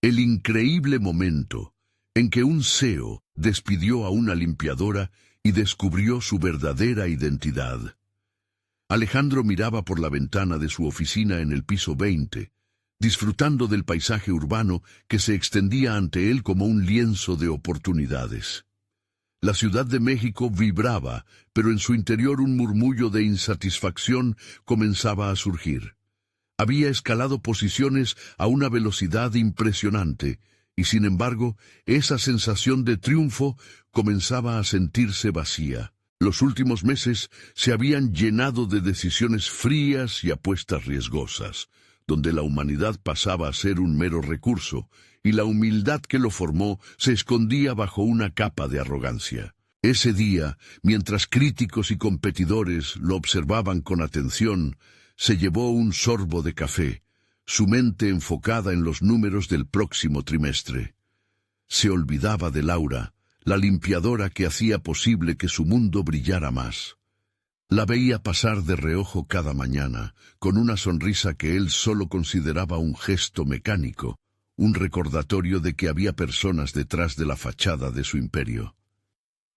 El increíble momento en que un CEO despidió a una limpiadora y descubrió su verdadera identidad. Alejandro miraba por la ventana de su oficina en el piso 20, disfrutando del paisaje urbano que se extendía ante él como un lienzo de oportunidades. La Ciudad de México vibraba, pero en su interior un murmullo de insatisfacción comenzaba a surgir. Había escalado posiciones a una velocidad impresionante, y sin embargo, esa sensación de triunfo comenzaba a sentirse vacía. Los últimos meses se habían llenado de decisiones frías y apuestas riesgosas, donde la humanidad pasaba a ser un mero recurso, y la humildad que lo formó se escondía bajo una capa de arrogancia. Ese día, mientras críticos y competidores lo observaban con atención, se llevó un sorbo de café, su mente enfocada en los números del próximo trimestre. Se olvidaba de Laura, la limpiadora que hacía posible que su mundo brillara más. La veía pasar de reojo cada mañana, con una sonrisa que él solo consideraba un gesto mecánico, un recordatorio de que había personas detrás de la fachada de su imperio.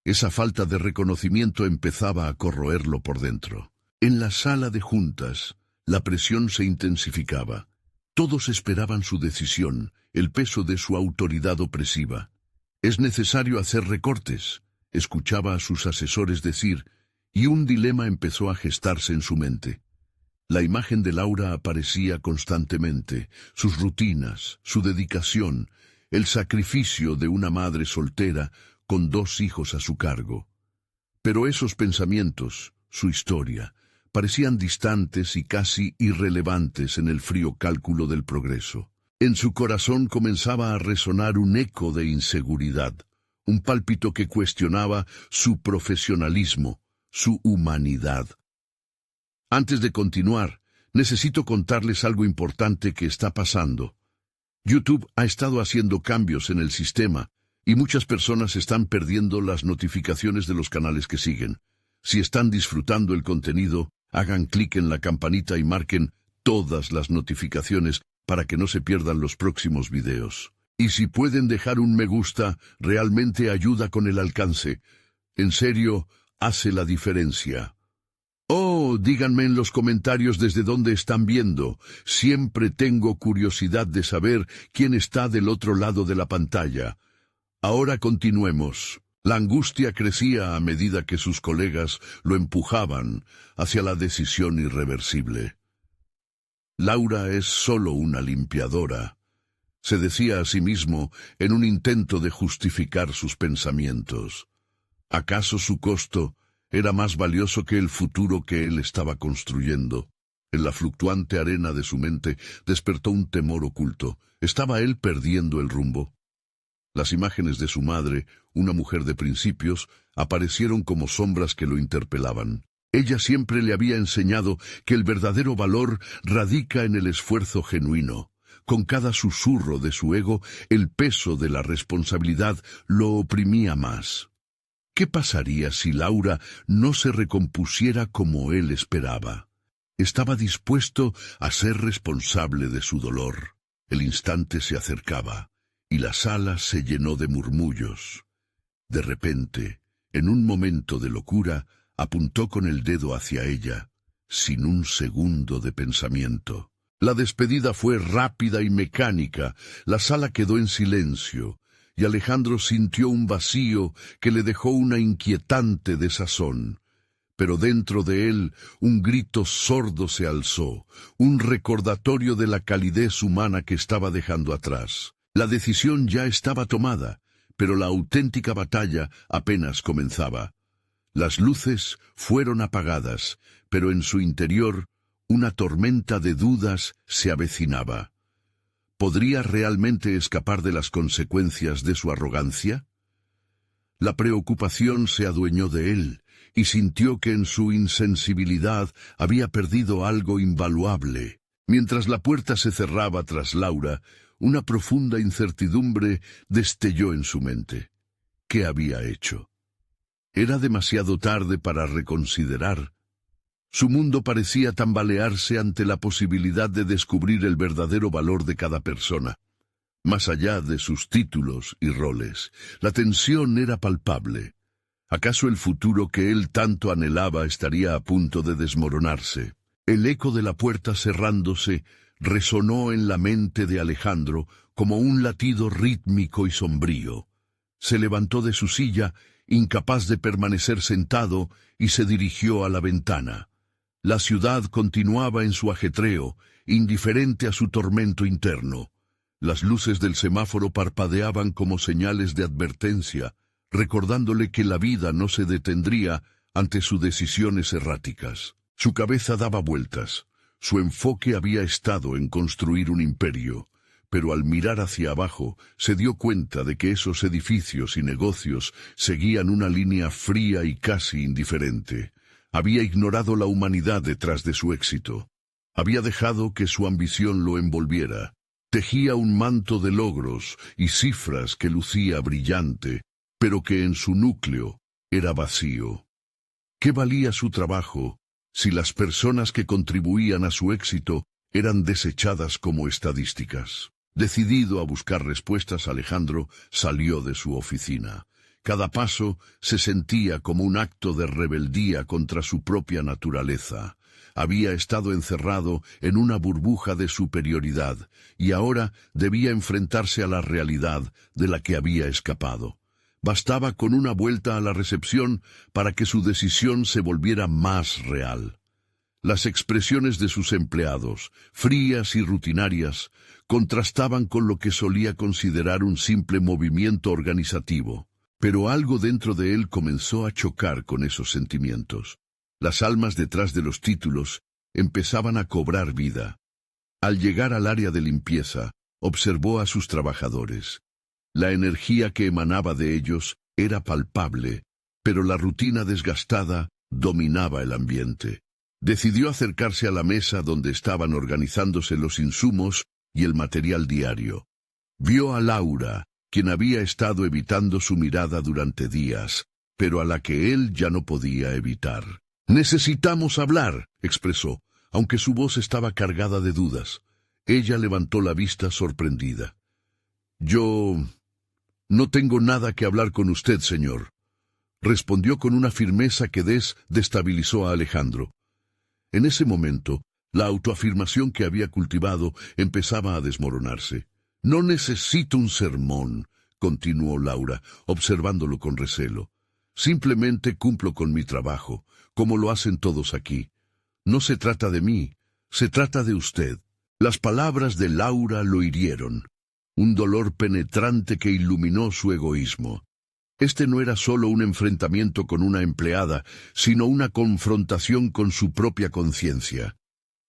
Esa falta de reconocimiento empezaba a corroerlo por dentro. En la sala de juntas, la presión se intensificaba. Todos esperaban su decisión, el peso de su autoridad opresiva. «Es necesario hacer recortes», escuchaba a sus asesores decir, y un dilema empezó a gestarse en su mente. La imagen de Laura aparecía constantemente, sus rutinas, su dedicación, el sacrificio de una madre soltera con 2 hijos a su cargo. Pero esos pensamientos, su historia, parecían distantes y casi irrelevantes en el frío cálculo del progreso. En su corazón comenzaba a resonar un eco de inseguridad, un pálpito que cuestionaba su profesionalismo, su humanidad. Antes de continuar, necesito contarles algo importante que está pasando. YouTube ha estado haciendo cambios en el sistema y muchas personas están perdiendo las notificaciones de los canales que siguen. Si están disfrutando el contenido, hagan clic en la campanita y marquen todas las notificaciones para que no se pierdan los próximos videos. Y si pueden dejar un me gusta, realmente ayuda con el alcance. En serio, hace la diferencia. Oh, díganme en los comentarios desde dónde están viendo. Siempre tengo curiosidad de saber quién está del otro lado de la pantalla. Ahora continuemos. La angustia crecía a medida que sus colegas lo empujaban hacia la decisión irreversible. Laura es solo una limpiadora, se decía a sí mismo en un intento de justificar sus pensamientos. ¿Acaso su costo era más valioso que el futuro que él estaba construyendo? En la fluctuante arena de su mente despertó un temor oculto. ¿Estaba él perdiendo el rumbo? Las imágenes de su madre, una mujer de principios, aparecieron como sombras que lo interpelaban. Ella siempre le había enseñado que el verdadero valor radica en el esfuerzo genuino. Con cada susurro de su ego, el peso de la responsabilidad lo oprimía más. ¿Qué pasaría si Laura no se recompusiera como él esperaba? Estaba dispuesto a ser responsable de su dolor. El instante se acercaba, y la sala se llenó de murmullos. De repente, en un momento de locura, apuntó con el dedo hacia ella, sin un segundo de pensamiento. La despedida fue rápida y mecánica, la sala quedó en silencio, y Alejandro sintió un vacío que le dejó una inquietante desazón. Pero dentro de él un grito sordo se alzó, un recordatorio de la calidez humana que estaba dejando atrás. La decisión ya estaba tomada, pero la auténtica batalla apenas comenzaba. Las luces fueron apagadas, pero en su interior una tormenta de dudas se avecinaba. ¿Podría realmente escapar de las consecuencias de su arrogancia? La preocupación se adueñó de él, y sintió que en su insensibilidad había perdido algo invaluable. Mientras la puerta se cerraba tras Laura, una profunda incertidumbre destelló en su mente. ¿Qué había hecho? Era demasiado tarde para reconsiderar. Su mundo parecía tambalearse ante la posibilidad de descubrir el verdadero valor de cada persona. más allá de sus títulos y roles. La tensión era palpable. ¿Acaso el futuro que él tanto anhelaba estaría a punto de desmoronarse? El eco de la puerta cerrándose resonó en la mente de Alejandro como un latido rítmico y sombrío. Se levantó de su silla, incapaz de permanecer sentado, y se dirigió a la ventana. La ciudad continuaba en su ajetreo, indiferente a su tormento interno. Las luces del semáforo parpadeaban como señales de advertencia, recordándole que la vida no se detendría ante sus decisiones erráticas. Su cabeza daba vueltas. Su enfoque había estado en construir un imperio, pero al mirar hacia abajo se dio cuenta de que esos edificios y negocios seguían una línea fría y casi indiferente. Había ignorado la humanidad detrás de su éxito. Había dejado que su ambición lo envolviera. Tejía un manto de logros y cifras que lucía brillante, pero que en su núcleo era vacío. ¿Qué valía su trabajo si las personas que contribuían a su éxito eran desechadas como estadísticas? Decidido a buscar respuestas, Alejandro salió de su oficina. Cada paso se sentía como un acto de rebeldía contra su propia naturaleza. Había estado encerrado en una burbuja de superioridad y ahora debía enfrentarse a la realidad de la que había escapado. Bastaba con una vuelta a la recepción para que su decisión se volviera más real. Las expresiones de sus empleados, frías y rutinarias, contrastaban con lo que solía considerar un simple movimiento organizativo. Pero algo dentro de él comenzó a chocar con esos sentimientos. Las almas detrás de los títulos empezaban a cobrar vida. Al llegar al área de limpieza, observó a sus trabajadores. La energía que emanaba de ellos era palpable, pero la rutina desgastada dominaba el ambiente. Decidió acercarse a la mesa donde estaban organizándose los insumos y el material diario. Vio a Laura, quien había estado evitando su mirada durante días, pero a la que él ya no podía evitar. «Necesitamos hablar», expresó, aunque su voz estaba cargada de dudas. Ella levantó la vista sorprendida. «Yo no tengo nada que hablar con usted, señor», respondió con una firmeza que desestabilizó a Alejandro. En ese momento, la autoafirmación que había cultivado empezaba a desmoronarse. «No necesito un sermón», continuó Laura, observándolo con recelo. «Simplemente cumplo con mi trabajo, como lo hacen todos aquí. No se trata de mí, se trata de usted». Las palabras de Laura lo hirieron, un dolor penetrante que iluminó su egoísmo. Este no era solo un enfrentamiento con una empleada, sino una confrontación con su propia conciencia.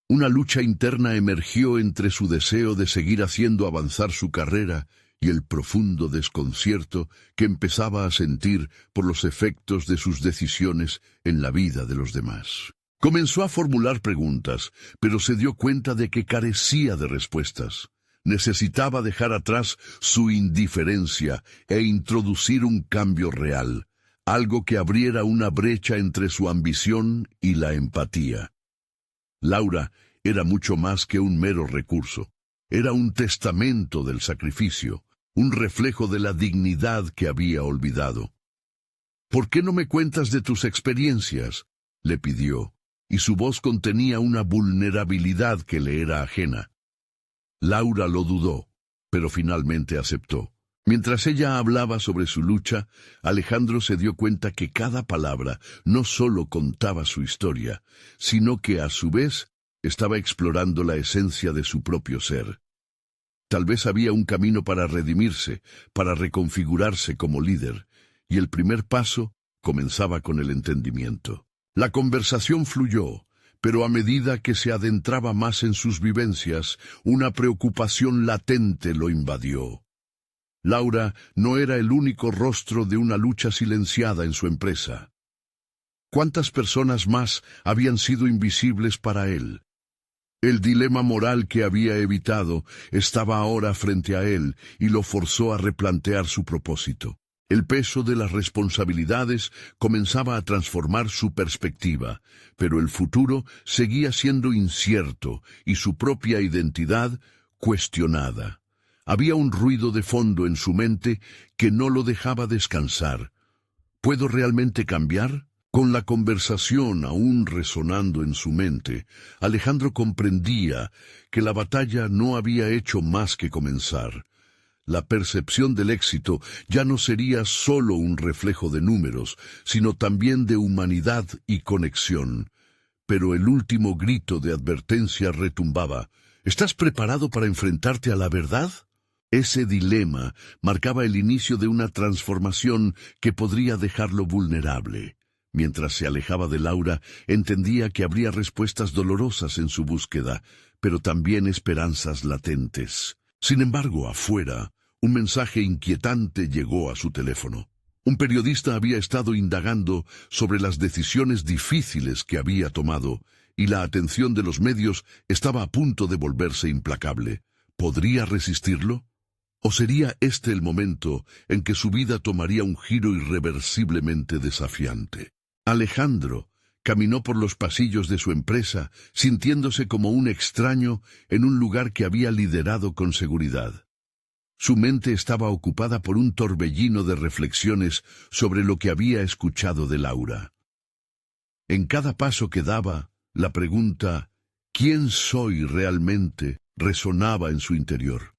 Una lucha interna emergió entre su deseo de seguir haciendo avanzar su carrera y el profundo desconcierto que empezaba a sentir por los efectos de sus decisiones en la vida de los demás. Comenzó a formular preguntas, pero se dio cuenta de que carecía de respuestas. Necesitaba dejar atrás su indiferencia e introducir un cambio real, algo que abriera una brecha entre su ambición y la empatía. Laura era mucho más que un mero recurso. Era un testamento del sacrificio, un reflejo de la dignidad que había olvidado. «¿Por qué no me cuentas de tus experiencias?», le pidió, y su voz contenía una vulnerabilidad que le era ajena. Laura lo dudó, pero finalmente aceptó. Mientras ella hablaba sobre su lucha, Alejandro se dio cuenta que cada palabra no solo contaba su historia, sino que a su vez estaba explorando la esencia de su propio ser. Tal vez había un camino para redimirse, para reconfigurarse como líder, y el primer paso comenzaba con el entendimiento. La conversación fluyó, pero a medida que se adentraba más en sus vivencias, una preocupación latente lo invadió. Laura no era el único rostro de una lucha silenciada en su empresa. ¿Cuántas personas más habían sido invisibles para él? El dilema moral que había evitado estaba ahora frente a él y lo forzó a replantear su propósito. El peso de las responsabilidades comenzaba a transformar su perspectiva, pero el futuro seguía siendo incierto y su propia identidad cuestionada. Había un ruido de fondo en su mente que no lo dejaba descansar. ¿Puedo realmente cambiar? Con la conversación aún resonando en su mente, Alejandro comprendía que la batalla no había hecho más que comenzar. La percepción del éxito ya no sería solo un reflejo de números, sino también de humanidad y conexión. Pero el último grito de advertencia retumbaba. ¿Estás preparado para enfrentarte a la verdad? Ese dilema marcaba el inicio de una transformación que podría dejarlo vulnerable. Mientras se alejaba de Laura, entendía que habría respuestas dolorosas en su búsqueda, pero también esperanzas latentes. Sin embargo, afuera, un mensaje inquietante llegó a su teléfono. Un periodista había estado indagando sobre las decisiones difíciles que había tomado, y la atención de los medios estaba a punto de volverse implacable. ¿Podría resistirlo? ¿O sería este el momento en que su vida tomaría un giro irreversiblemente desafiante? Alejandro caminó por los pasillos de su empresa, sintiéndose como un extraño en un lugar que había liderado con seguridad. Su mente estaba ocupada por un torbellino de reflexiones sobre lo que había escuchado de Laura. En cada paso que daba, la pregunta ¿quién soy realmente? Resonaba en su interior.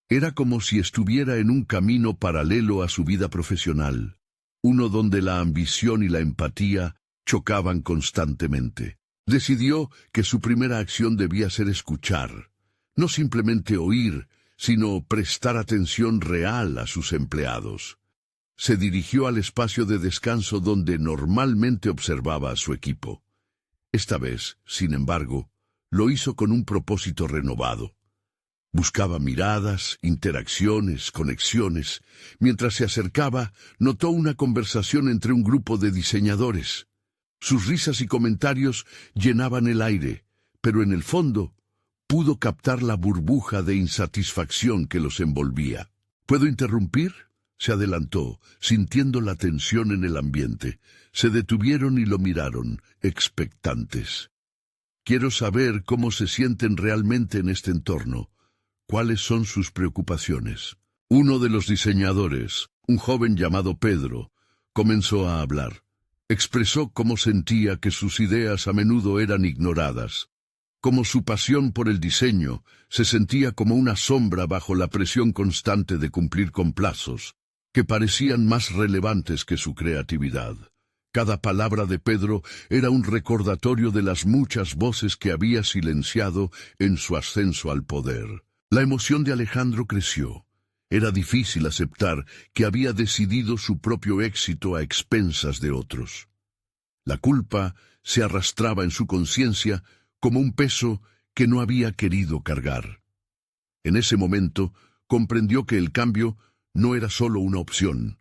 Era como si estuviera en un camino paralelo a su vida profesional, uno donde la ambición y la empatía chocaban constantemente. Decidió que su primera acción debía ser escuchar, no simplemente oír, sino prestar atención real a sus empleados. Se dirigió al espacio de descanso donde normalmente observaba a su equipo. Esta vez, sin embargo, lo hizo con un propósito renovado. Buscaba miradas, interacciones, conexiones. Mientras se acercaba, notó una conversación entre un grupo de diseñadores. Sus risas y comentarios llenaban el aire, pero en el fondo pudo captar la burbuja de insatisfacción que los envolvía. ¿Puedo interrumpir? Se adelantó, sintiendo la tensión en el ambiente. Se detuvieron y lo miraron, expectantes. Quiero saber cómo se sienten realmente en este entorno. ¿Cuáles son sus preocupaciones? Uno de los diseñadores, un joven llamado Pedro, comenzó a hablar. Expresó cómo sentía que sus ideas a menudo eran ignoradas, cómo su pasión por el diseño se sentía como una sombra bajo la presión constante de cumplir con plazos, que parecían más relevantes que su creatividad. Cada palabra de Pedro era un recordatorio de las muchas voces que había silenciado en su ascenso al poder. La emoción de Alejandro creció. Era difícil aceptar que había decidido su propio éxito a expensas de otros. La culpa se arrastraba en su conciencia como un peso que no había querido cargar. En ese momento comprendió que el cambio no era solo una opción,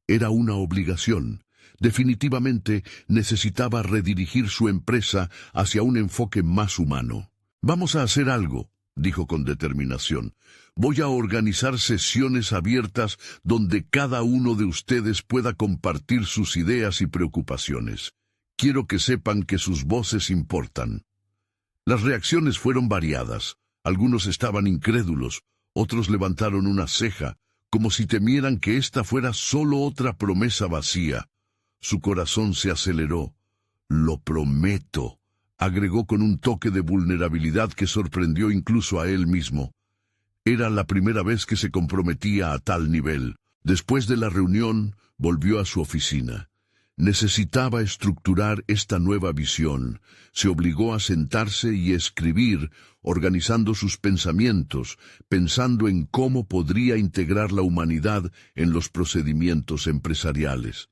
era una obligación. Definitivamente necesitaba redirigir su empresa hacia un enfoque más humano. Vamos a hacer algo, dijo con determinación. Voy a organizar sesiones abiertas donde cada uno de ustedes pueda compartir sus ideas y preocupaciones. Quiero que sepan que sus voces importan. Las reacciones fueron variadas. Algunos estaban incrédulos, otros levantaron una ceja, como si temieran que esta fuera solo otra promesa vacía. Su corazón se aceleró. «Lo prometo», agregó con un toque de vulnerabilidad que sorprendió incluso a él mismo. Era la primera vez que se comprometía a tal nivel. Después de la reunión, volvió a su oficina. Necesitaba estructurar esta nueva visión. Se obligó a sentarse y escribir, organizando sus pensamientos, pensando en cómo podría integrar la humanidad en los procedimientos empresariales.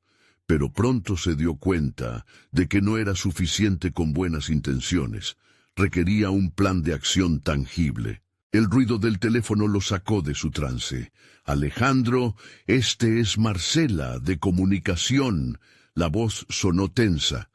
Pero pronto se dio cuenta de que no era suficiente con buenas intenciones. Requería un plan de acción tangible. El ruido del teléfono lo sacó de su trance. «Alejandro, este es Marcela, de comunicación». La voz sonó tensa.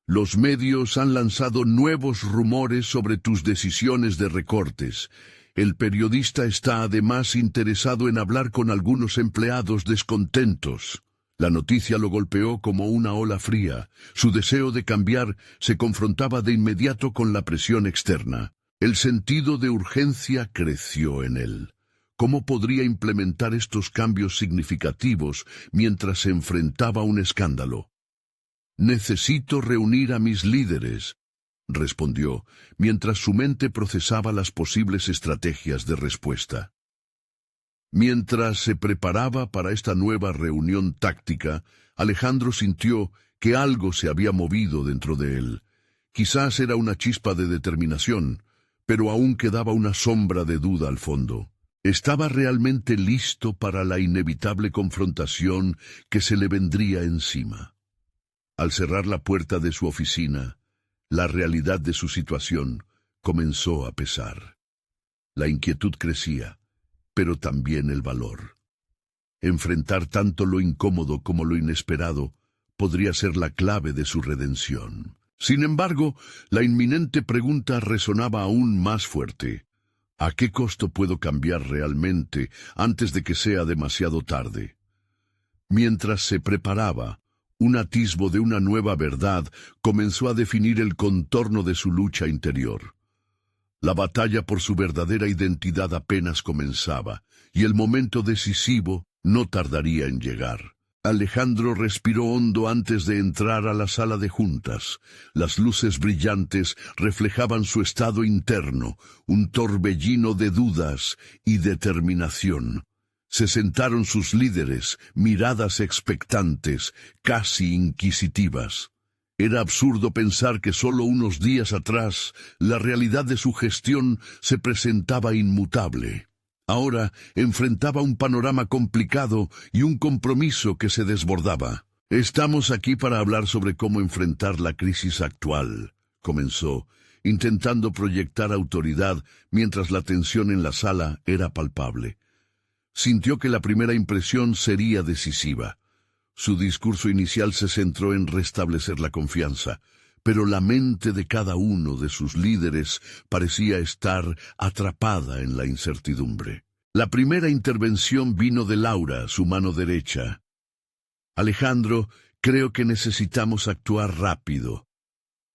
«Los medios han lanzado nuevos rumores sobre tus decisiones de recortes. El periodista está además interesado en hablar con algunos empleados descontentos». La noticia lo golpeó como una ola fría. Su deseo de cambiar se confrontaba de inmediato con la presión externa. El sentido de urgencia creció en él. ¿Cómo podría implementar estos cambios significativos mientras se enfrentaba a un escándalo? «Necesito reunir a mis líderes», respondió, mientras su mente procesaba las posibles estrategias de respuesta. Mientras se preparaba para esta nueva reunión táctica, Alejandro sintió que algo se había movido dentro de él. Quizás era una chispa de determinación, pero aún quedaba una sombra de duda al fondo. ¿Estaba realmente listo para la inevitable confrontación que se le vendría encima? Al cerrar la puerta de su oficina, la realidad de su situación comenzó a pesar. La inquietud crecía, pero también el valor. Enfrentar tanto lo incómodo como lo inesperado podría ser la clave de su redención. Sin embargo, la inminente pregunta resonaba aún más fuerte. ¿A qué costo puedo cambiar realmente antes de que sea demasiado tarde? Mientras se preparaba, un atisbo de una nueva verdad comenzó a definir el contorno de su lucha interior. La batalla por su verdadera identidad apenas comenzaba, y el momento decisivo no tardaría en llegar. Alejandro respiró hondo antes de entrar a la sala de juntas. Las luces brillantes reflejaban su estado interno, un torbellino de dudas y determinación. Se sentaron sus líderes, miradas expectantes, casi inquisitivas. Era absurdo pensar que solo unos días atrás la realidad de su gestión se presentaba inmutable. Ahora enfrentaba un panorama complicado y un compromiso que se desbordaba. «Estamos aquí para hablar sobre cómo enfrentar la crisis actual», comenzó, intentando proyectar autoridad mientras la tensión en la sala era palpable. Sintió que la primera impresión sería decisiva. Su discurso inicial se centró en restablecer la confianza, pero la mente de cada uno de sus líderes parecía estar atrapada en la incertidumbre. La primera intervención vino de Laura, su mano derecha. «Alejandro, creo que necesitamos actuar rápido.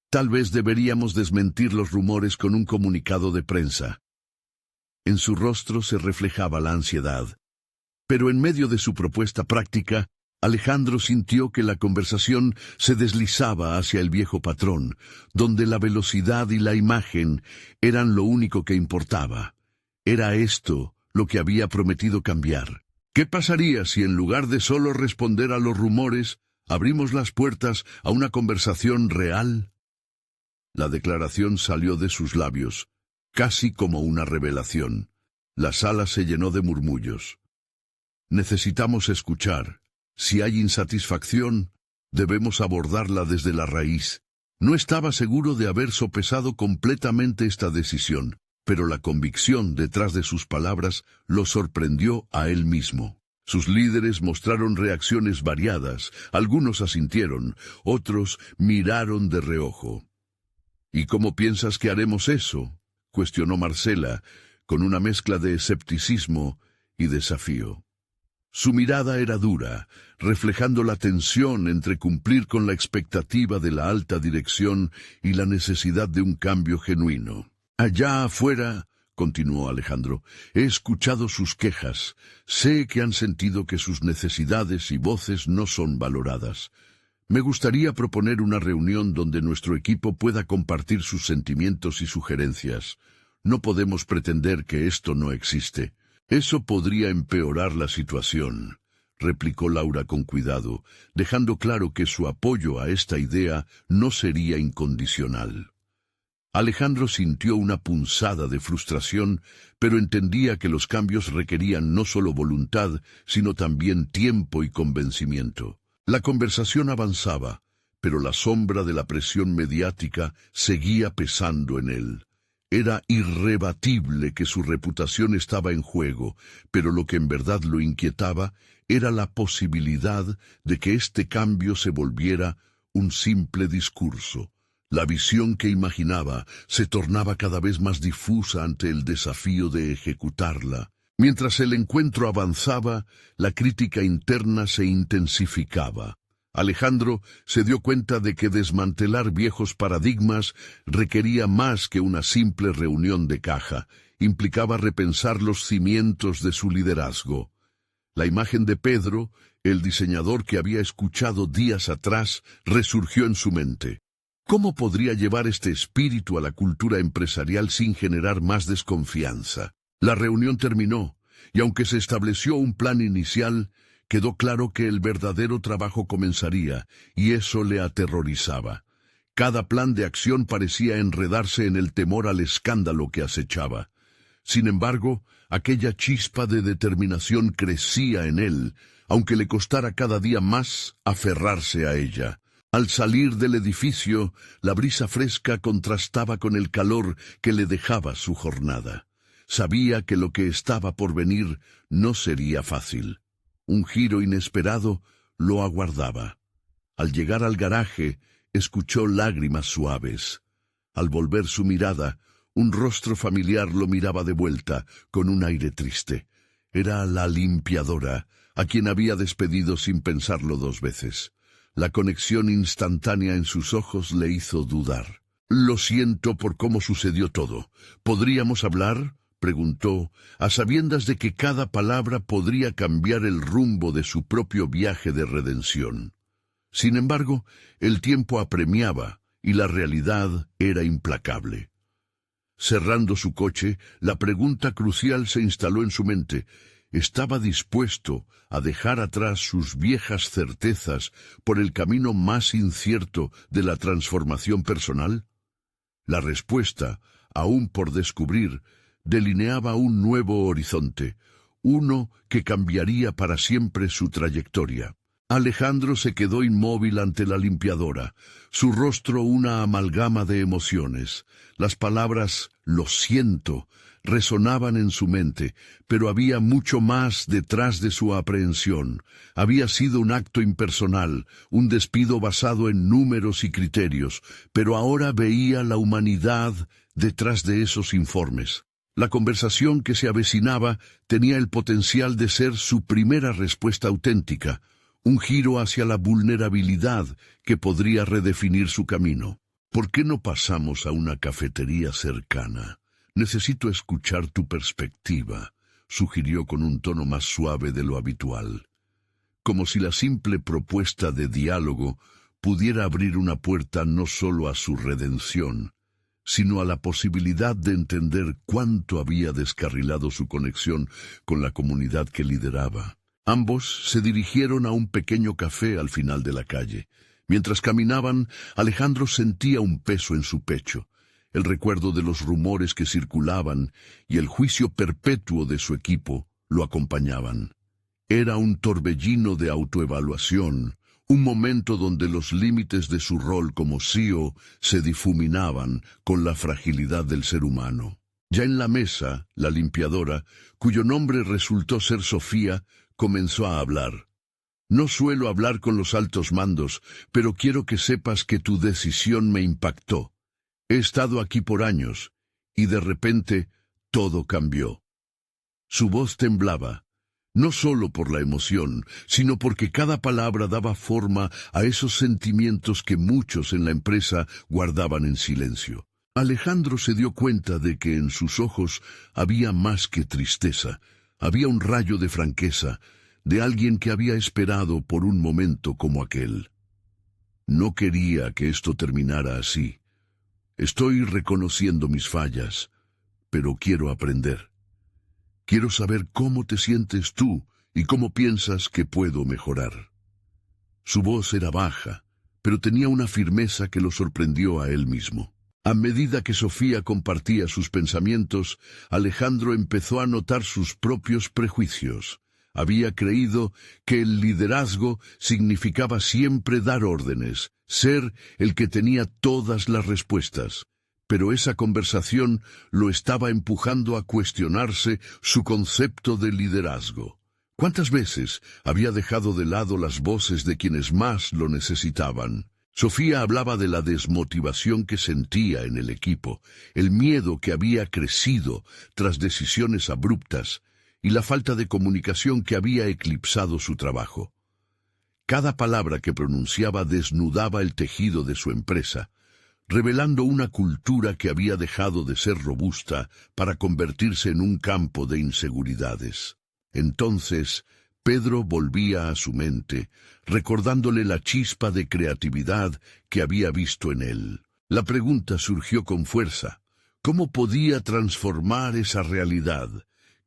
Tal vez deberíamos desmentir los rumores con un comunicado de prensa». En su rostro se reflejaba la ansiedad, pero en medio de su propuesta práctica, Alejandro sintió que la conversación se deslizaba hacia el viejo patrón, donde la velocidad y la imagen eran lo único que importaba. Era esto lo que había prometido cambiar. ¿Qué pasaría si en lugar de solo responder a los rumores, abrimos las puertas a una conversación real? La declaración salió de sus labios, casi como una revelación. La sala se llenó de murmullos. «Necesitamos escuchar. Si hay insatisfacción, debemos abordarla desde la raíz». No estaba seguro de haber sopesado completamente esta decisión, pero la convicción detrás de sus palabras lo sorprendió a él mismo. Sus líderes mostraron reacciones variadas, algunos asintieron, otros miraron de reojo. «¿Y cómo piensas que haremos eso?», cuestionó Marcela, con una mezcla de escepticismo y desafío. Su mirada era dura, reflejando la tensión entre cumplir con la expectativa de la alta dirección y la necesidad de un cambio genuino. «Allá afuera», continuó Alejandro, «he escuchado sus quejas. Sé que han sentido que sus necesidades y voces no son valoradas. Me gustaría proponer una reunión donde nuestro equipo pueda compartir sus sentimientos y sugerencias. No podemos pretender que esto no existe». «Eso podría empeorar la situación», replicó Laura con cuidado, dejando claro que su apoyo a esta idea no sería incondicional. Alejandro sintió una punzada de frustración, pero entendía que los cambios requerían no solo voluntad, sino también tiempo y convencimiento. La conversación avanzaba, pero la sombra de la presión mediática seguía pesando en él. Era irrebatible que su reputación estaba en juego, pero lo que en verdad lo inquietaba era la posibilidad de que este cambio se volviera un simple discurso. La visión que imaginaba se tornaba cada vez más difusa ante el desafío de ejecutarla. Mientras el encuentro avanzaba, la crítica interna se intensificaba. Alejandro se dio cuenta de que desmantelar viejos paradigmas requería más que una simple reunión de caja. Implicaba repensar los cimientos de su liderazgo. La imagen de Pedro, el diseñador que había escuchado días atrás, resurgió en su mente. ¿Cómo podría llevar este espíritu a la cultura empresarial sin generar más desconfianza? La reunión terminó, y aunque se estableció un plan inicial, quedó claro que el verdadero trabajo comenzaría, y eso le aterrorizaba. Cada plan de acción parecía enredarse en el temor al escándalo que acechaba. Sin embargo, aquella chispa de determinación crecía en él, aunque le costara cada día más aferrarse a ella. Al salir del edificio, la brisa fresca contrastaba con el calor que le dejaba su jornada. Sabía que lo que estaba por venir no sería fácil. Un giro inesperado lo aguardaba. Al llegar al garaje, escuchó lágrimas suaves. Al volver su mirada, un rostro familiar lo miraba de vuelta, con un aire triste. Era la limpiadora, a quien había despedido sin pensarlo 2 veces. La conexión instantánea en sus ojos le hizo dudar. «Lo siento por cómo sucedió todo. ¿Podríamos hablar?», preguntó, a sabiendas de que cada palabra podría cambiar el rumbo de su propio viaje de redención. Sin embargo, el tiempo apremiaba y la realidad era implacable. Cerrando su coche, la pregunta crucial se instaló en su mente. ¿Estaba dispuesto a dejar atrás sus viejas certezas por el camino más incierto de la transformación personal? La respuesta, aún por descubrir, delineaba un nuevo horizonte, uno que cambiaría para siempre su trayectoria. Alejandro se quedó inmóvil ante la limpiadora, su rostro una amalgama de emociones. Las palabras «lo siento» resonaban en su mente, pero había mucho más detrás de su aprehensión. Había sido un acto impersonal, un despido basado en números y criterios, pero ahora veía la humanidad detrás de esos informes. La conversación que se avecinaba tenía el potencial de ser su primera respuesta auténtica, un giro hacia la vulnerabilidad que podría redefinir su camino. ¿Por qué no pasamos a una cafetería cercana? Necesito escuchar tu perspectiva, sugirió con un tono más suave de lo habitual. Como si la simple propuesta de diálogo pudiera abrir una puerta no solo a su redención, sino a la posibilidad de entender cuánto había descarrilado su conexión con la comunidad que lideraba. Ambos se dirigieron a un pequeño café al final de la calle. Mientras caminaban, Alejandro sentía un peso en su pecho, el recuerdo de los rumores que circulaban y el juicio perpetuo de su equipo lo acompañaban. Era un torbellino de autoevaluación, un momento donde los límites de su rol como CEO se difuminaban con la fragilidad del ser humano. Ya en la mesa, la limpiadora, cuyo nombre resultó ser Sofía, comenzó a hablar. «No suelo hablar con los altos mandos, pero quiero que sepas que tu decisión me impactó. He estado aquí por años, y de repente todo cambió». Su voz temblaba, no solo por la emoción, sino porque cada palabra daba forma a esos sentimientos que muchos en la empresa guardaban en silencio. Alejandro se dio cuenta de que en sus ojos había más que tristeza, había un rayo de franqueza, de alguien que había esperado por un momento como aquel. «No quería que esto terminara así. Estoy reconociendo mis fallas, pero quiero aprender. Quiero saber cómo te sientes tú y cómo piensas que puedo mejorar». Su voz era baja, pero tenía una firmeza que lo sorprendió a él mismo. A medida que Sofía compartía sus pensamientos, Alejandro empezó a notar sus propios prejuicios. Había creído que el liderazgo significaba siempre dar órdenes, ser el que tenía todas las respuestas. Pero esa conversación lo estaba empujando a cuestionarse su concepto de liderazgo. ¿Cuántas veces había dejado de lado las voces de quienes más lo necesitaban? Sofía hablaba de la desmotivación que sentía en el equipo, el miedo que había crecido tras decisiones abruptas y la falta de comunicación que había eclipsado su trabajo. Cada palabra que pronunciaba desnudaba el tejido de su empresa, revelando una cultura que había dejado de ser robusta para convertirse en un campo de inseguridades. Entonces, Pedro volvía a su mente, recordándole la chispa de creatividad que había visto en él. La pregunta surgió con fuerza: ¿cómo podía transformar esa realidad?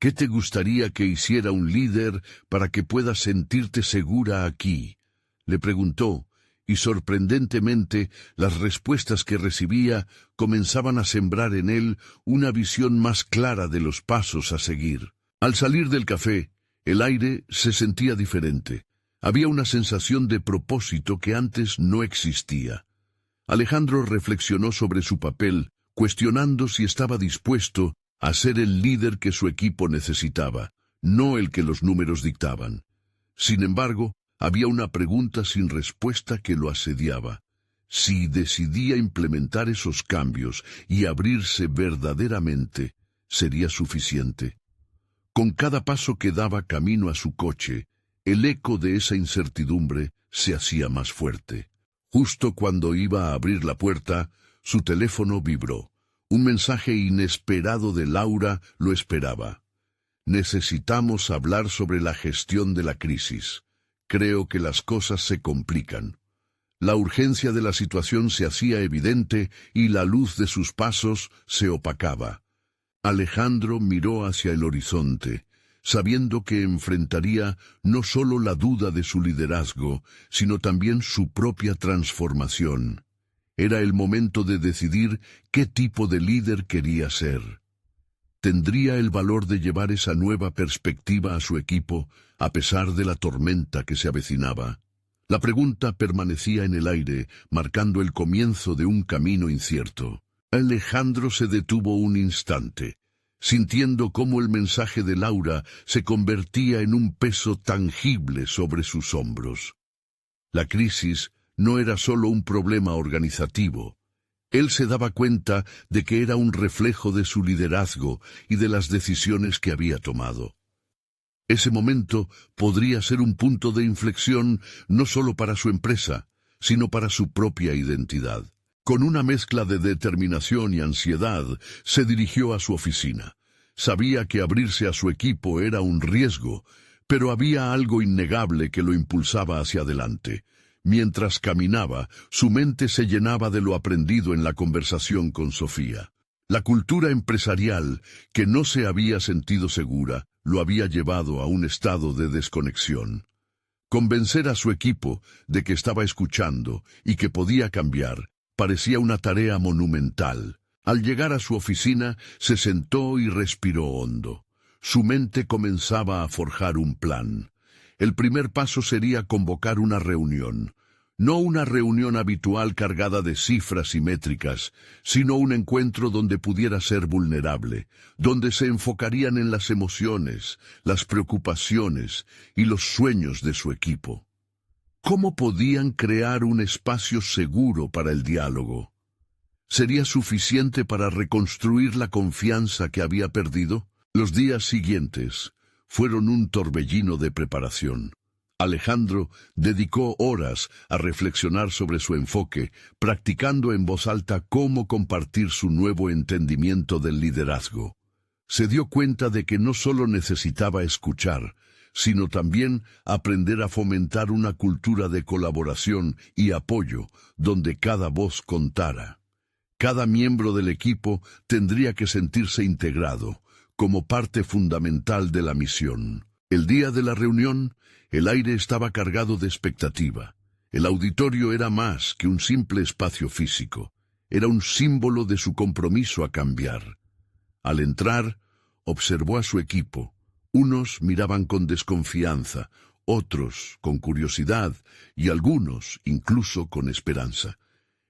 ¿Qué te gustaría que hiciera un líder para que puedas sentirte segura aquí?, le preguntó, y sorprendentemente las respuestas que recibía comenzaban a sembrar en él una visión más clara de los pasos a seguir. Al salir del café, el aire se sentía diferente. Había una sensación de propósito que antes no existía. Alejandro reflexionó sobre su papel, cuestionando si estaba dispuesto a ser el líder que su equipo necesitaba, no el que los números dictaban. Sin embargo, había una pregunta sin respuesta que lo asediaba: si decidía implementar esos cambios y abrirse verdaderamente, ¿sería suficiente? Con cada paso que daba camino a su coche, el eco de esa incertidumbre se hacía más fuerte. Justo cuando iba a abrir la puerta, su teléfono vibró. Un mensaje inesperado de Laura lo esperaba. Necesitamos hablar sobre la gestión de la crisis. Creo que las cosas se complican. La urgencia de la situación se hacía evidente y la luz de sus pasos se opacaba. Alejandro miró hacia el horizonte, sabiendo que enfrentaría no solo la duda de su liderazgo, sino también su propia transformación. Era el momento de decidir qué tipo de líder quería ser. ¿Tendría el valor de llevar esa nueva perspectiva a su equipo, a pesar de la tormenta que se avecinaba? La pregunta permanecía en el aire, marcando el comienzo de un camino incierto. Alejandro se detuvo un instante, sintiendo cómo el mensaje de Laura se convertía en un peso tangible sobre sus hombros. La crisis no era solo un problema organizativo. Él se daba cuenta de que era un reflejo de su liderazgo y de las decisiones que había tomado. Ese momento podría ser un punto de inflexión no solo para su empresa, sino para su propia identidad. Con una mezcla de determinación y ansiedad, se dirigió a su oficina. Sabía que abrirse a su equipo era un riesgo, pero había algo innegable que lo impulsaba hacia adelante. Mientras caminaba, su mente se llenaba de lo aprendido en la conversación con Sofía. La cultura empresarial, que no se había sentido segura, lo había llevado a un estado de desconexión. Convencer a su equipo de que estaba escuchando y que podía cambiar parecía una tarea monumental. Al llegar a su oficina, se sentó y respiró hondo. Su mente comenzaba a forjar un plan. El primer paso sería convocar una reunión. No una reunión habitual cargada de cifras y métricas, sino un encuentro donde pudiera ser vulnerable, donde se enfocarían en las emociones, las preocupaciones y los sueños de su equipo. ¿Cómo podían crear un espacio seguro para el diálogo? ¿Sería suficiente para reconstruir la confianza que había perdido? Los días siguientes fueron un torbellino de preparación. Alejandro dedicó horas a reflexionar sobre su enfoque, practicando en voz alta cómo compartir su nuevo entendimiento del liderazgo. Se dio cuenta de que no solo necesitaba escuchar, sino también aprender a fomentar una cultura de colaboración y apoyo donde cada voz contara. Cada miembro del equipo tendría que sentirse integrado, como parte fundamental de la misión. El día de la reunión, el aire estaba cargado de expectativa. El auditorio era más que un simple espacio físico. Era un símbolo de su compromiso a cambiar. Al entrar, observó a su equipo. Unos miraban con desconfianza, otros con curiosidad y algunos incluso con esperanza.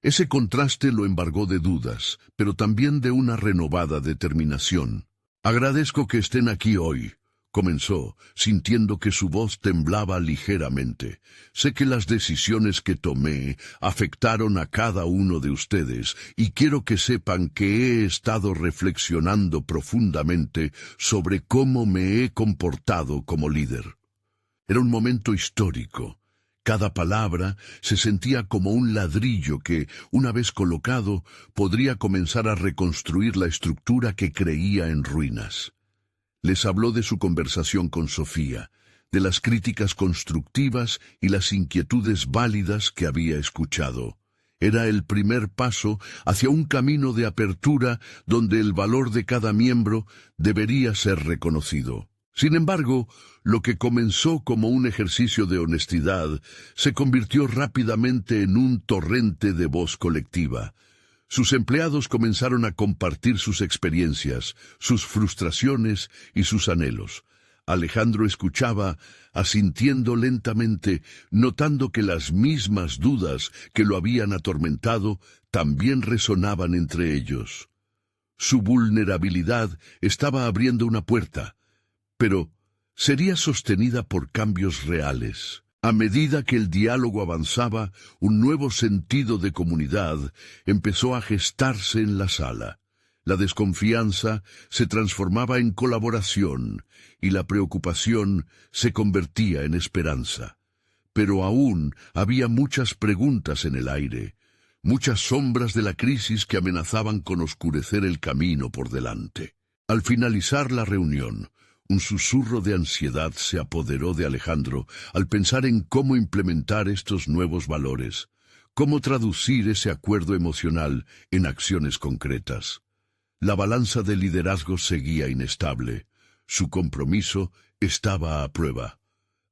Ese contraste lo embargó de dudas, pero también de una renovada determinación. «Agradezco que estén aquí hoy», comenzó, sintiendo que su voz temblaba ligeramente. «Sé que las decisiones que tomé afectaron a cada uno de ustedes, y quiero que sepan que he estado reflexionando profundamente sobre cómo me he comportado como líder». Era un momento histórico. Cada palabra se sentía como un ladrillo que, una vez colocado, podría comenzar a reconstruir la estructura que creía en ruinas. Les habló de su conversación con Sofía, de las críticas constructivas y las inquietudes válidas que había escuchado. Era el primer paso hacia un camino de apertura donde el valor de cada miembro debería ser reconocido. Sin embargo, lo que comenzó como un ejercicio de honestidad se convirtió rápidamente en un torrente de voz colectiva. Sus empleados comenzaron a compartir sus experiencias, sus frustraciones y sus anhelos. Alejandro escuchaba, asintiendo lentamente, notando que las mismas dudas que lo habían atormentado también resonaban entre ellos. Su vulnerabilidad estaba abriendo una puerta, pero sería sostenida por cambios reales. A medida que el diálogo avanzaba, un nuevo sentido de comunidad empezó a gestarse en la sala. La desconfianza se transformaba en colaboración y la preocupación se convertía en esperanza. Pero aún había muchas preguntas en el aire, muchas sombras de la crisis que amenazaban con oscurecer el camino por delante. Al finalizar la reunión, un susurro de ansiedad se apoderó de Alejandro al pensar en cómo implementar estos nuevos valores, cómo traducir ese acuerdo emocional en acciones concretas. La balanza de liderazgo seguía inestable. Su compromiso estaba a prueba.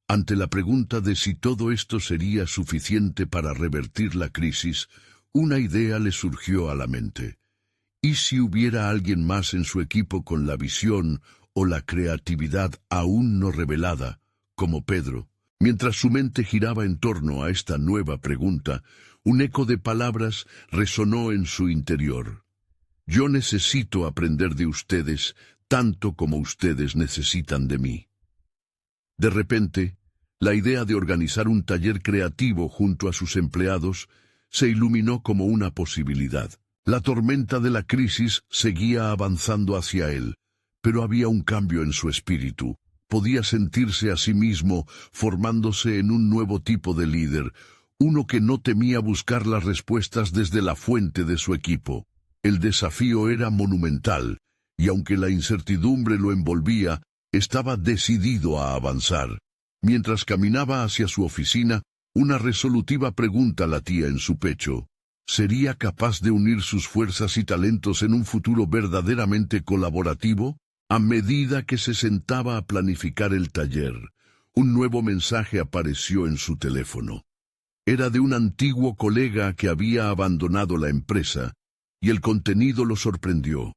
Ante la pregunta de si todo esto sería suficiente para revertir la crisis, una idea le surgió a la mente. ¿Y si hubiera alguien más en su equipo con la visión o la creatividad aún no revelada, como Pedro? Mientras su mente giraba en torno a esta nueva pregunta, un eco de palabras resonó en su interior. Yo necesito aprender de ustedes tanto como ustedes necesitan de mí. De repente, la idea de organizar un taller creativo junto a sus empleados se iluminó como una posibilidad. La tormenta de la crisis seguía avanzando hacia él, pero había un cambio en su espíritu. Podía sentirse a sí mismo formándose en un nuevo tipo de líder, uno que no temía buscar las respuestas desde la fuente de su equipo. El desafío era monumental, y aunque la incertidumbre lo envolvía, estaba decidido a avanzar. Mientras caminaba hacia su oficina, una resolutiva pregunta latía en su pecho. ¿Sería capaz de unir sus fuerzas y talentos en un futuro verdaderamente colaborativo? A medida que se sentaba a planificar el taller, un nuevo mensaje apareció en su teléfono. Era de un antiguo colega que había abandonado la empresa, y el contenido lo sorprendió.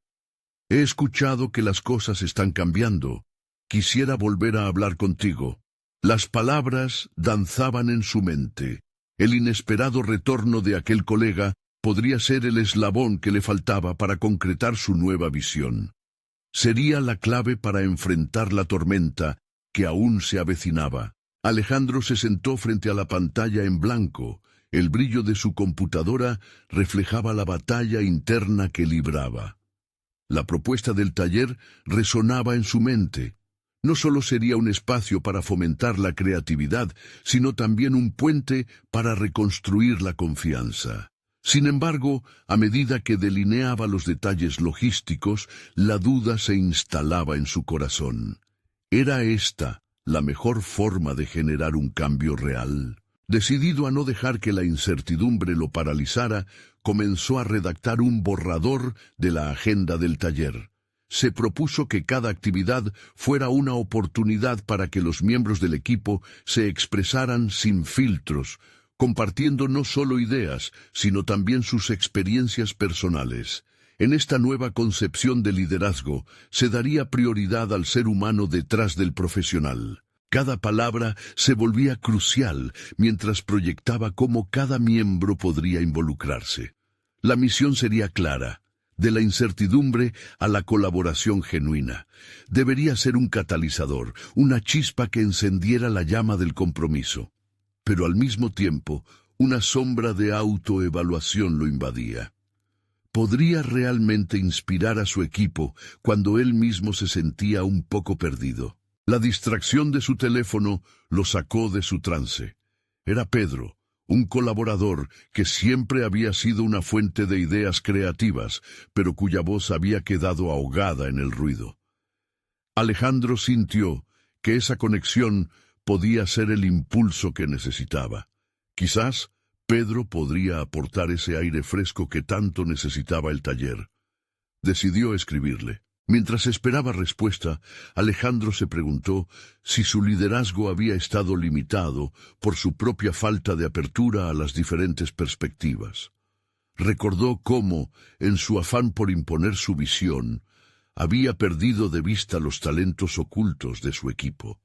He escuchado que las cosas están cambiando. Quisiera volver a hablar contigo. Las palabras danzaban en su mente. El inesperado retorno de aquel colega podría ser el eslabón que le faltaba para concretar su nueva visión. Sería la clave para enfrentar la tormenta que aún se avecinaba. Alejandro se sentó frente a la pantalla en blanco. El brillo de su computadora reflejaba la batalla interna que libraba. La propuesta del taller resonaba en su mente. No solo sería un espacio para fomentar la creatividad, sino también un puente para reconstruir la confianza. Sin embargo, a medida que delineaba los detalles logísticos, la duda se instalaba en su corazón. ¿Era esta la mejor forma de generar un cambio real? Decidido a no dejar que la incertidumbre lo paralizara, comenzó a redactar un borrador de la agenda del taller. Se propuso que cada actividad fuera una oportunidad para que los miembros del equipo se expresaran sin filtros, compartiendo no solo ideas, sino también sus experiencias personales. En esta nueva concepción de liderazgo, se daría prioridad al ser humano detrás del profesional. Cada palabra se volvía crucial mientras proyectaba cómo cada miembro podría involucrarse. La misión sería clara, de la incertidumbre a la colaboración genuina. Debería ser un catalizador, una chispa que encendiera la llama del compromiso. Pero al mismo tiempo, una sombra de autoevaluación lo invadía. ¿Podría realmente inspirar a su equipo cuando él mismo se sentía un poco perdido? La distracción de su teléfono lo sacó de su trance. Era Pedro, un colaborador que siempre había sido una fuente de ideas creativas, pero cuya voz había quedado ahogada en el ruido. Alejandro sintió que esa conexión podía ser el impulso que necesitaba. Quizás Pedro podría aportar ese aire fresco que tanto necesitaba el taller. Decidió escribirle. Mientras esperaba respuesta, Alejandro se preguntó si su liderazgo había estado limitado por su propia falta de apertura a las diferentes perspectivas. Recordó cómo, en su afán por imponer su visión, había perdido de vista los talentos ocultos de su equipo.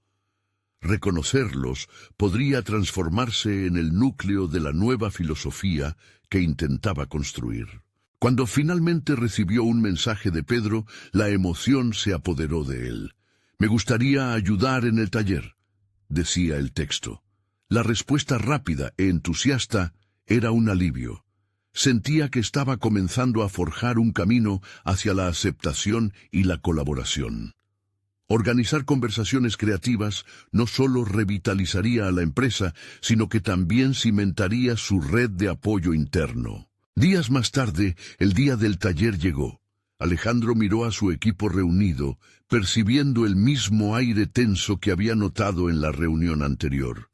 Reconocerlos podría transformarse en el núcleo de la nueva filosofía que intentaba construir. Cuando finalmente recibió un mensaje de Pedro, la emoción se apoderó de él. «Me gustaría ayudar en el taller», decía el texto. La respuesta rápida e entusiasta era un alivio. Sentía que estaba comenzando a forjar un camino hacia la aceptación y la colaboración. Organizar conversaciones creativas no solo revitalizaría a la empresa, sino que también cimentaría su red de apoyo interno. Días más tarde, el día del taller llegó. Alejandro miró a su equipo reunido, percibiendo el mismo aire tenso que había notado en la reunión anterior.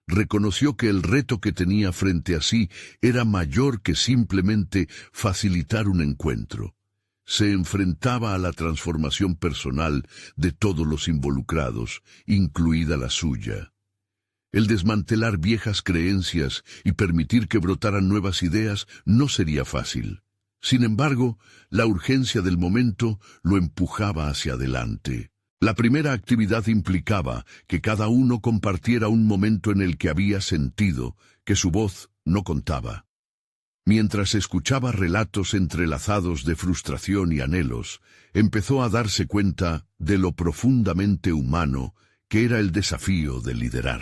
Reconoció que el reto que tenía frente a sí era mayor que simplemente facilitar un encuentro. Se enfrentaba a la transformación personal de todos los involucrados, incluida la suya. El desmantelar viejas creencias y permitir que brotaran nuevas ideas no sería fácil. Sin embargo, la urgencia del momento lo empujaba hacia adelante. La primera actividad implicaba que cada uno compartiera un momento en el que había sentido que su voz no contaba. Mientras escuchaba relatos entrelazados de frustración y anhelos, empezó a darse cuenta de lo profundamente humano que era el desafío de liderar.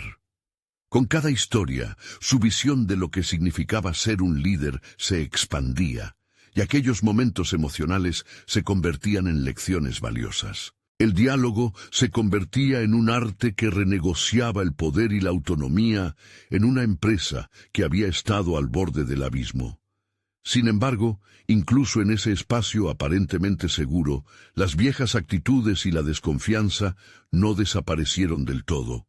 Con cada historia, su visión de lo que significaba ser un líder se expandía, y aquellos momentos emocionales se convertían en lecciones valiosas. El diálogo se convertía en un arte que renegociaba el poder y la autonomía en una empresa que había estado al borde del abismo. Sin embargo, incluso en ese espacio aparentemente seguro, las viejas actitudes y la desconfianza no desaparecieron del todo.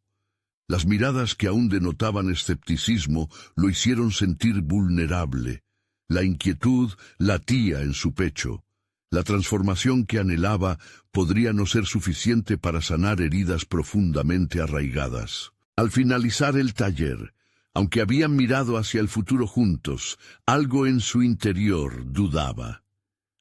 Las miradas que aún denotaban escepticismo lo hicieron sentir vulnerable. La inquietud latía en su pecho. La transformación que anhelaba podría no ser suficiente para sanar heridas profundamente arraigadas. Al finalizar el taller, aunque habían mirado hacia el futuro juntos, algo en su interior dudaba.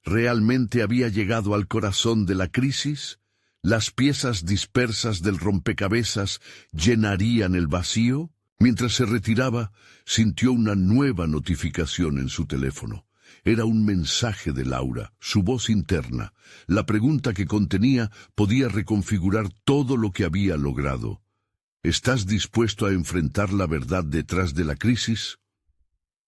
¿Realmente había llegado al corazón de la crisis? ¿Las piezas dispersas del rompecabezas llenarían el vacío? Mientras se retiraba, sintió una nueva notificación en su teléfono. Era un mensaje de Laura, su voz interna. La pregunta que contenía podía reconfigurar todo lo que había logrado. ¿Estás dispuesto a enfrentar la verdad detrás de la crisis?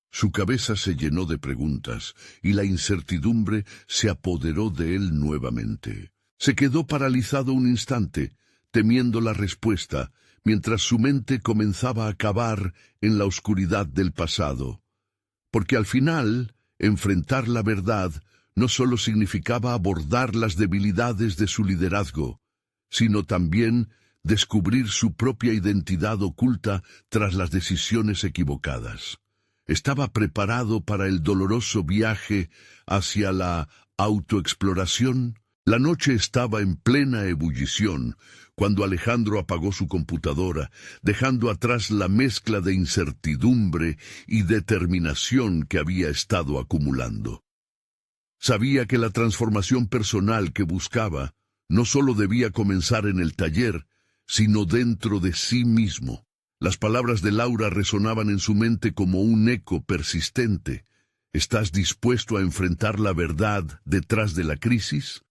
Su cabeza se llenó de preguntas, y la incertidumbre se apoderó de él nuevamente. Se quedó paralizado un instante, temiendo la respuesta, mientras su mente comenzaba a cavar en la oscuridad del pasado. Porque al final, enfrentar la verdad no solo significaba abordar las debilidades de su liderazgo, sino también descubrir su propia identidad oculta tras las decisiones equivocadas. Estaba preparado para el doloroso viaje hacia la autoexploración. La noche estaba en plena ebullición cuando Alejandro apagó su computadora, dejando atrás la mezcla de incertidumbre y determinación que había estado acumulando. Sabía que la transformación personal que buscaba no solo debía comenzar en el taller, sino dentro de sí mismo. Las palabras de Laura resonaban en su mente como un eco persistente. ¿Estás dispuesto a enfrentar la verdad detrás de la crisis?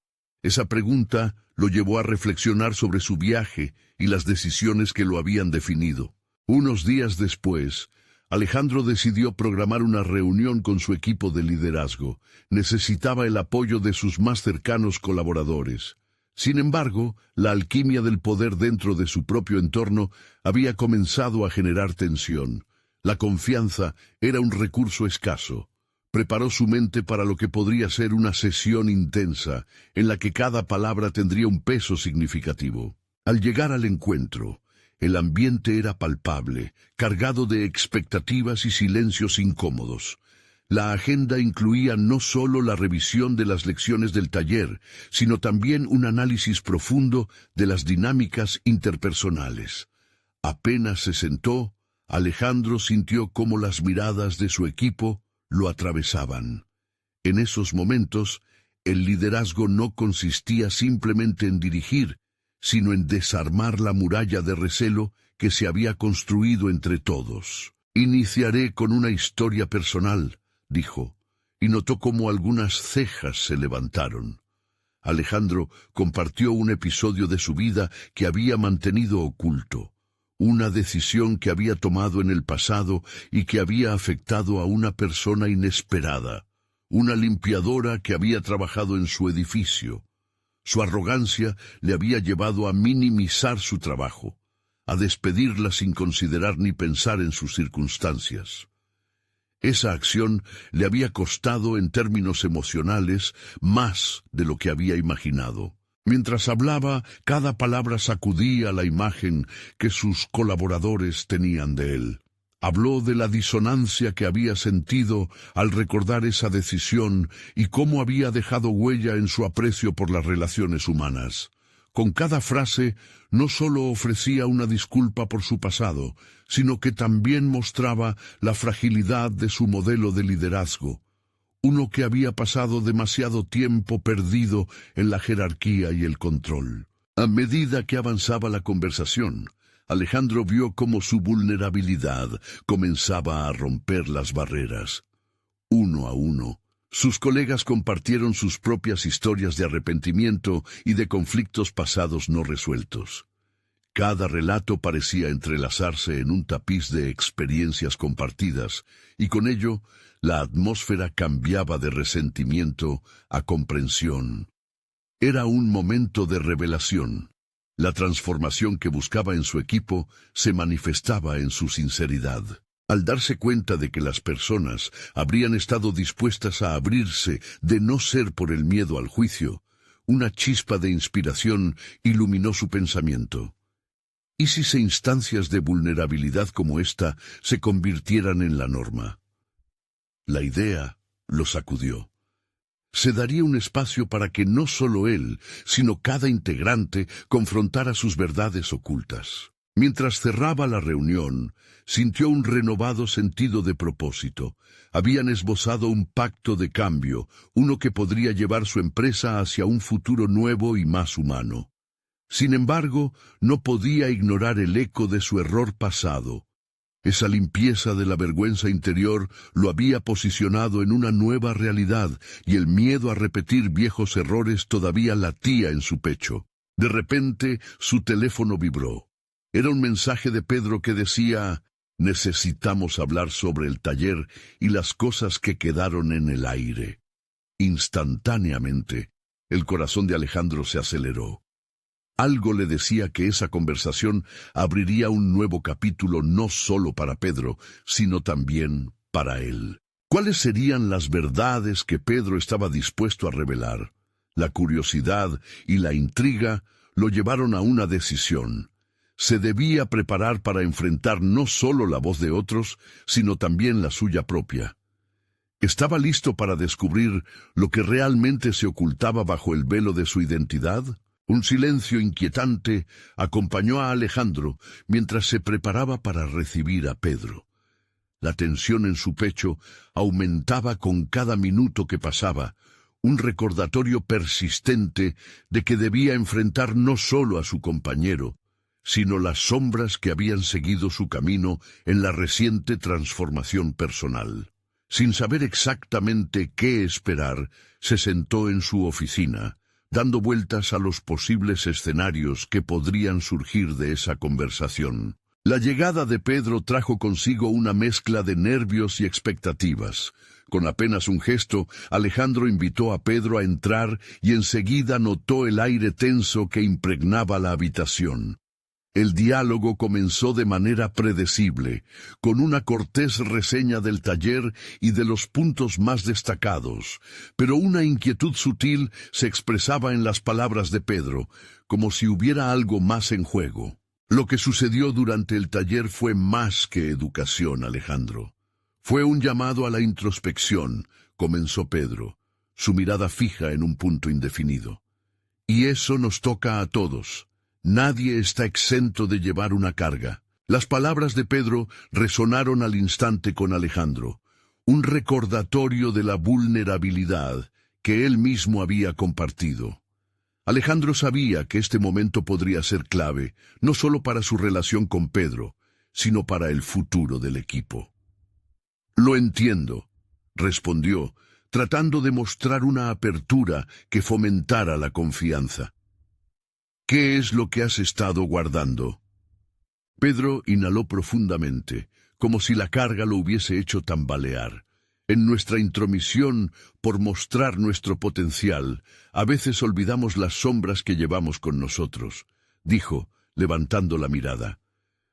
Esa pregunta lo llevó a reflexionar sobre su viaje y las decisiones que lo habían definido. Unos días después, Alejandro decidió programar una reunión con su equipo de liderazgo. Necesitaba el apoyo de sus más cercanos colaboradores. Sin embargo, la alquimia del poder dentro de su propio entorno había comenzado a generar tensión. La confianza era un recurso escaso. Preparó su mente para lo que podría ser una sesión intensa, en la que cada palabra tendría un peso significativo. Al llegar al encuentro, el ambiente era palpable, cargado de expectativas y silencios incómodos. La agenda incluía no solo la revisión de las lecciones del taller, sino también un análisis profundo de las dinámicas interpersonales. Apenas se sentó, Alejandro sintió cómo las miradas de su equipo lo atravesaban. En esos momentos, el liderazgo no consistía simplemente en dirigir, sino en desarmar la muralla de recelo que se había construido entre todos. «Iniciaré con una historia personal», dijo, y notó cómo algunas cejas se levantaron. Alejandro compartió un episodio de su vida que había mantenido oculto, una decisión que había tomado en el pasado y que había afectado a una persona inesperada, una limpiadora que había trabajado en su edificio. Su arrogancia le había llevado a minimizar su trabajo, a despedirla sin considerar ni pensar en sus circunstancias. Esa acción le había costado en términos emocionales más de lo que había imaginado. Mientras hablaba, cada palabra sacudía la imagen que sus colaboradores tenían de él. Habló de la disonancia que había sentido al recordar esa decisión y cómo había dejado huella en su aprecio por las relaciones humanas. Con cada frase, no solo ofrecía una disculpa por su pasado, sino que también mostraba la fragilidad de su modelo de liderazgo, uno que había pasado demasiado tiempo perdido en la jerarquía y el control. A medida que avanzaba la conversación, Alejandro vio cómo su vulnerabilidad comenzaba a romper las barreras. Uno a uno, sus colegas compartieron sus propias historias de arrepentimiento y de conflictos pasados no resueltos. Cada relato parecía entrelazarse en un tapiz de experiencias compartidas, y con ello, la atmósfera cambiaba de resentimiento a comprensión. Era un momento de revelación. La transformación que buscaba en su equipo se manifestaba en su sinceridad. Al darse cuenta de que las personas habrían estado dispuestas a abrirse de no ser por el miedo al juicio, una chispa de inspiración iluminó su pensamiento. ¿Y si instancias de vulnerabilidad como esta se convirtieran en la norma? La idea lo sacudió. Se daría un espacio para que no solo él, sino cada integrante confrontara sus verdades ocultas. Mientras cerraba la reunión, sintió un renovado sentido de propósito. Habían esbozado un pacto de cambio, uno que podría llevar su empresa hacia un futuro nuevo y más humano. Sin embargo, no podía ignorar el eco de su error pasado. Esa limpieza de la vergüenza interior lo había posicionado en una nueva realidad, y el miedo a repetir viejos errores todavía latía en su pecho. De repente, su teléfono vibró. Era un mensaje de Pedro que decía: «Necesitamos hablar sobre el taller y las cosas que quedaron en el aire». Instantáneamente, el corazón de Alejandro se aceleró. Algo le decía que esa conversación abriría un nuevo capítulo no solo para Pedro, sino también para él. ¿Cuáles serían las verdades que Pedro estaba dispuesto a revelar? La curiosidad y la intriga lo llevaron a una decisión. Se debía preparar para enfrentar no solo la voz de otros, sino también la suya propia. ¿Estaba listo para descubrir lo que realmente se ocultaba bajo el velo de su identidad? Un silencio inquietante acompañó a Alejandro mientras se preparaba para recibir a Pedro. La tensión en su pecho aumentaba con cada minuto que pasaba, un recordatorio persistente de que debía enfrentar no solo a su compañero, sino las sombras que habían seguido su camino en la reciente transformación personal. Sin saber exactamente qué esperar, se sentó en su oficina, dando vueltas a los posibles escenarios que podrían surgir de esa conversación. La llegada de Pedro trajo consigo una mezcla de nervios y expectativas. Con apenas un gesto, Alejandro invitó a Pedro a entrar y enseguida notó el aire tenso que impregnaba la habitación. El diálogo comenzó de manera predecible, con una cortés reseña del taller y de los puntos más destacados, pero una inquietud sutil se expresaba en las palabras de Pedro, como si hubiera algo más en juego. Lo que sucedió durante el taller fue más que educación, Alejandro. Fue un llamado a la introspección, comenzó Pedro, su mirada fija en un punto indefinido. Y eso nos toca a todos. Nadie está exento de llevar una carga. Las palabras de Pedro resonaron al instante con Alejandro, un recordatorio de la vulnerabilidad que él mismo había compartido. Alejandro sabía que este momento podría ser clave, no solo para su relación con Pedro, sino para el futuro del equipo. «Lo entiendo», respondió, tratando de mostrar una apertura que fomentara la confianza. «¿Qué es lo que has estado guardando?» Pedro inhaló profundamente, como si la carga lo hubiese hecho tambalear. En nuestra intromisión por mostrar nuestro potencial, a veces olvidamos las sombras que llevamos con nosotros, dijo, levantando la mirada.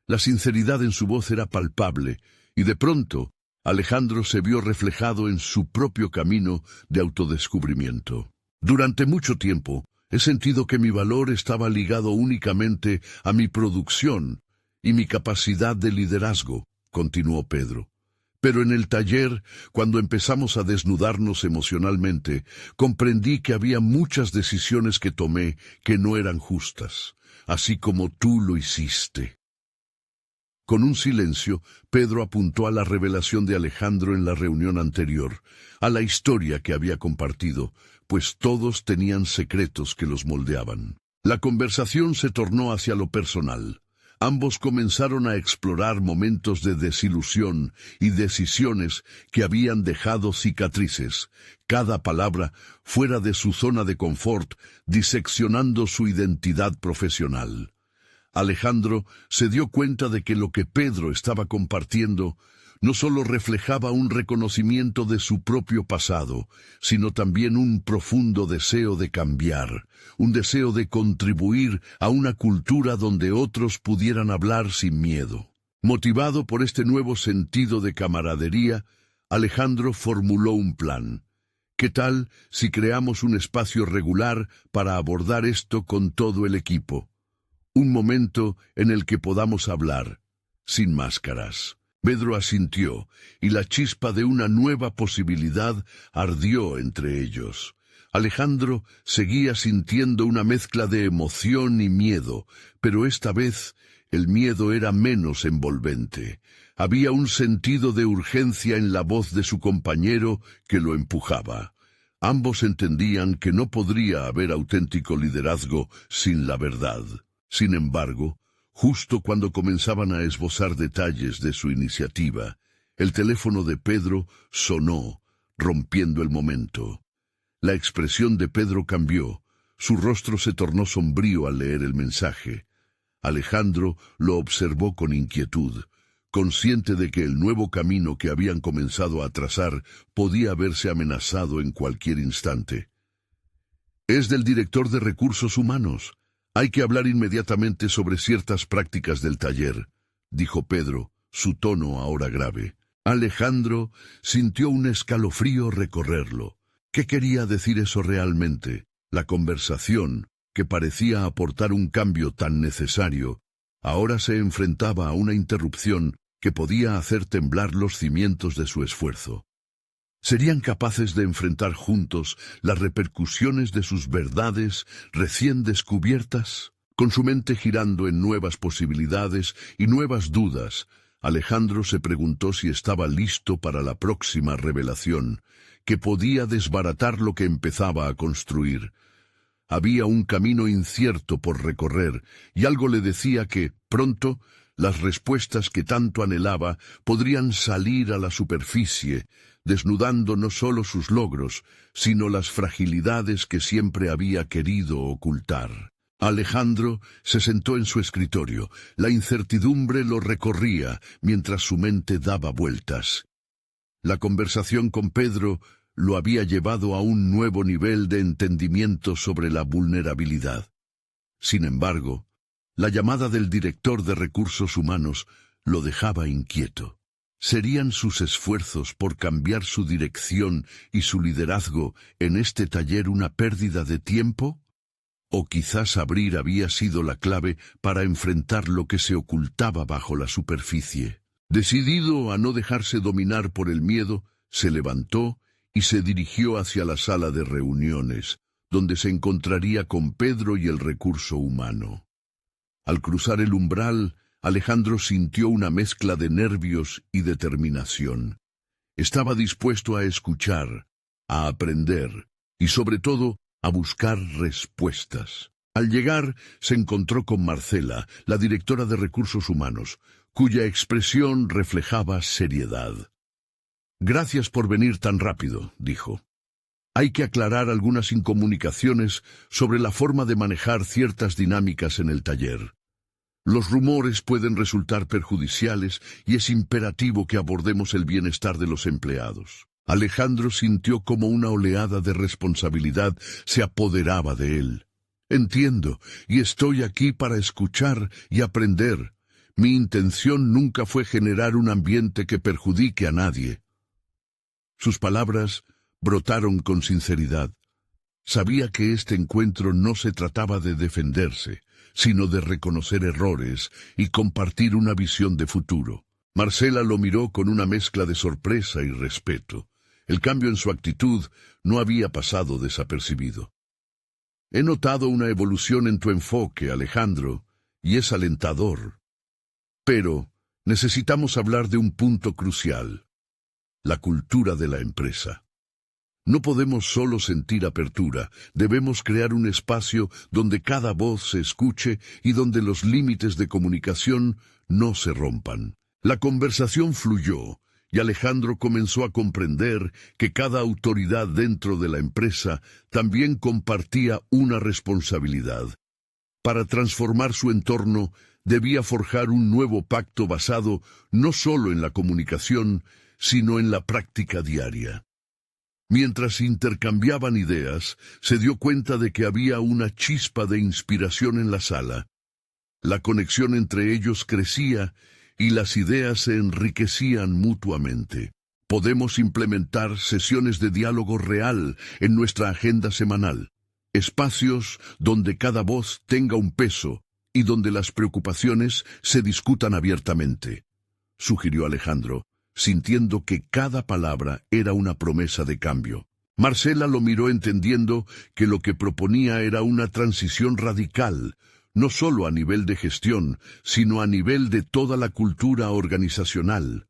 La sinceridad en su voz era palpable, y de pronto Alejandro se vio reflejado en su propio camino de autodescubrimiento. «Durante mucho tiempo he sentido que mi valor estaba ligado únicamente a mi producción y mi capacidad de liderazgo», continuó Pedro. «Pero en el taller, cuando empezamos a desnudarnos emocionalmente, comprendí que había muchas decisiones que tomé que no eran justas, así como tú lo hiciste». Con un silencio, Pedro apuntó a la revelación de Alejandro en la reunión anterior, a la historia que había compartido, pues todos tenían secretos que los moldeaban. La conversación se tornó hacia lo personal. Ambos comenzaron a explorar momentos de desilusión y decisiones que habían dejado cicatrices, cada palabra fuera de su zona de confort, diseccionando su identidad profesional. Alejandro se dio cuenta de que lo que Pedro estaba compartiendo no solo reflejaba un reconocimiento de su propio pasado, sino también un profundo deseo de cambiar, un deseo de contribuir a una cultura donde otros pudieran hablar sin miedo. Motivado por este nuevo sentido de camaradería, Alejandro formuló un plan. ¿Qué tal si creamos un espacio regular para abordar esto con todo el equipo? Un momento en el que podamos hablar, sin máscaras. Pedro asintió, y la chispa de una nueva posibilidad ardió entre ellos. Alejandro seguía sintiendo una mezcla de emoción y miedo, pero esta vez el miedo era menos envolvente. Había un sentido de urgencia en la voz de su compañero que lo empujaba. Ambos entendían que no podría haber auténtico liderazgo sin la verdad. Sin embargo, justo cuando comenzaban a esbozar detalles de su iniciativa, el teléfono de Pedro sonó, rompiendo el momento. La expresión de Pedro cambió, su rostro se tornó sombrío al leer el mensaje. Alejandro lo observó con inquietud, consciente de que el nuevo camino que habían comenzado a trazar podía verse amenazado en cualquier instante. «Es del director de Recursos Humanos. Hay que hablar inmediatamente sobre ciertas prácticas del taller», dijo Pedro, su tono ahora grave. Alejandro sintió un escalofrío recorrerlo. ¿Qué quería decir eso realmente? La conversación, que parecía aportar un cambio tan necesario, ahora se enfrentaba a una interrupción que podía hacer temblar los cimientos de su esfuerzo. ¿Serían capaces de enfrentar juntos las repercusiones de sus verdades recién descubiertas? Con su mente girando en nuevas posibilidades y nuevas dudas, Alejandro se preguntó si estaba listo para la próxima revelación, que podía desbaratar lo que empezaba a construir. Había un camino incierto por recorrer, y algo le decía que, pronto, las respuestas que tanto anhelaba podrían salir a la superficie, desnudando no solo sus logros, sino las fragilidades que siempre había querido ocultar. Alejandro se sentó en su escritorio. La incertidumbre lo recorría mientras su mente daba vueltas. La conversación con Pedro lo había llevado a un nuevo nivel de entendimiento sobre la vulnerabilidad. Sin embargo, la llamada del director de recursos humanos lo dejaba inquieto. ¿Serían sus esfuerzos por cambiar su dirección y su liderazgo en este taller una pérdida de tiempo? ¿O quizás abrir había sido la clave para enfrentar lo que se ocultaba bajo la superficie? Decidido a no dejarse dominar por el miedo, se levantó y se dirigió hacia la sala de reuniones, donde se encontraría con Pedro y el recurso humano. Al cruzar el umbral, Alejandro sintió una mezcla de nervios y determinación. Estaba dispuesto a escuchar, a aprender y, sobre todo, a buscar respuestas. Al llegar, se encontró con Marcela, la directora de recursos humanos, cuya expresión reflejaba seriedad. «Gracias por venir tan rápido», dijo. «Hay que aclarar algunas incomunicaciones sobre la forma de manejar ciertas dinámicas en el taller. Los rumores pueden resultar perjudiciales y es imperativo que abordemos el bienestar de los empleados». Alejandro sintió como una oleada de responsabilidad se apoderaba de él. «Entiendo, y estoy aquí para escuchar y aprender. Mi intención nunca fue generar un ambiente que perjudique a nadie». Sus palabras brotaron con sinceridad. Sabía que este encuentro no se trataba de defenderse, sino de reconocer errores y compartir una visión de futuro. Marcela lo miró con una mezcla de sorpresa y respeto. El cambio en su actitud no había pasado desapercibido. «He notado una evolución en tu enfoque, Alejandro, y es alentador. Pero necesitamos hablar de un punto crucial: la cultura de la empresa. No podemos solo sentir apertura, debemos crear un espacio donde cada voz se escuche y donde los límites de comunicación no se rompan». La conversación fluyó, y Alejandro comenzó a comprender que cada autoridad dentro de la empresa también compartía una responsabilidad. Para transformar su entorno, debía forjar un nuevo pacto basado no solo en la comunicación, sino en la práctica diaria. Mientras intercambiaban ideas, se dio cuenta de que había una chispa de inspiración en la sala. La conexión entre ellos crecía y las ideas se enriquecían mutuamente. Podemos implementar sesiones de diálogo real en nuestra agenda semanal, espacios donde cada voz tenga un peso y donde las preocupaciones se discutan abiertamente, sugirió Alejandro, sintiendo que cada palabra era una promesa de cambio. Marcela lo miró entendiendo que lo que proponía era una transición radical, no solo a nivel de gestión, sino a nivel de toda la cultura organizacional.